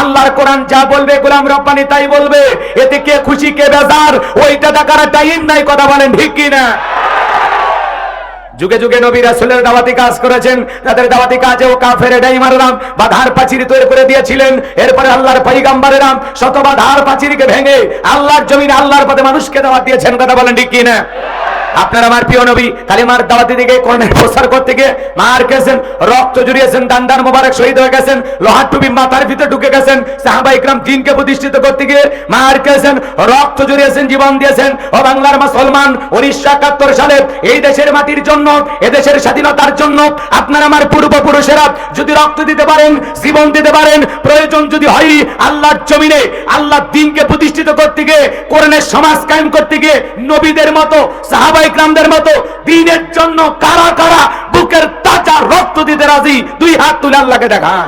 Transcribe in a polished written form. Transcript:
আল্লাহর কোরআন যা বলবে গোলাম রব্বানি তাই বলবে। এতে কে খুশি কে বেজার ওইটা দেখার টাইম নাই। কথা বলেন ঠিক কি না? যুগে যুগে নবী রাসূলের দাওয়াতি কাজ করেছেন, তাদের দাওয়াতি কাজেও কাফের ডাইমাররাম বাধার পাঁচির তৈরি করে দিয়েছিলেন। এরপরে আল্লাহর পয়গম্বরেরা শত বাধার পাঁচিরকে ভেঙে আল্লাহর জমিনে আল্লাহর পথে মানুষকে দাওয়াত দিয়েছেন। কথা বলেন ঠিক কি না? আপনার আমার প্রিয় নবী কালিমার দাওয়াতি দিকে কোরআনের প্রচার করতে গিয়ে মার খেয়েছেন, রক্ত জড়িয়েছেন, দান্দার মোবারক শহীদ হয়ে গেছেন, লোহার টুপি মাথার ভিতরে ঢুকে গেছেন। সাহাবা ইকরাম দ্বীনকে প্রতিষ্ঠিত করতে গিয়ে মার খেয়েছেন, রক্ত জড়িয়েছেন, জীবন দিয়েছেন। ও বাংলার মুসলমান, 1971 সালে এই দেশের মাটির জন্য, এদেশের স্বাধীনতার জন্য আপনার আমার পূর্বপুরুষেরা যদি রক্ত দিতে পারেন, জীবন দিতে পারেন, প্রয়োজন যদি হয় আল্লাহর জমিনে আল্লাহর দ্বীনকে প্রতিষ্ঠিত করতে গিয়ে, কোরআনের সমাজ কায়েম করতে গিয়ে নবীদের মতো সাহাবা ইকরামদের মতো দ্বীনের জন্য কারা কারা বুকের তাজা রক্ত দিতে রাজি? দুই হাত তুলে আল্লাহকে দেখান।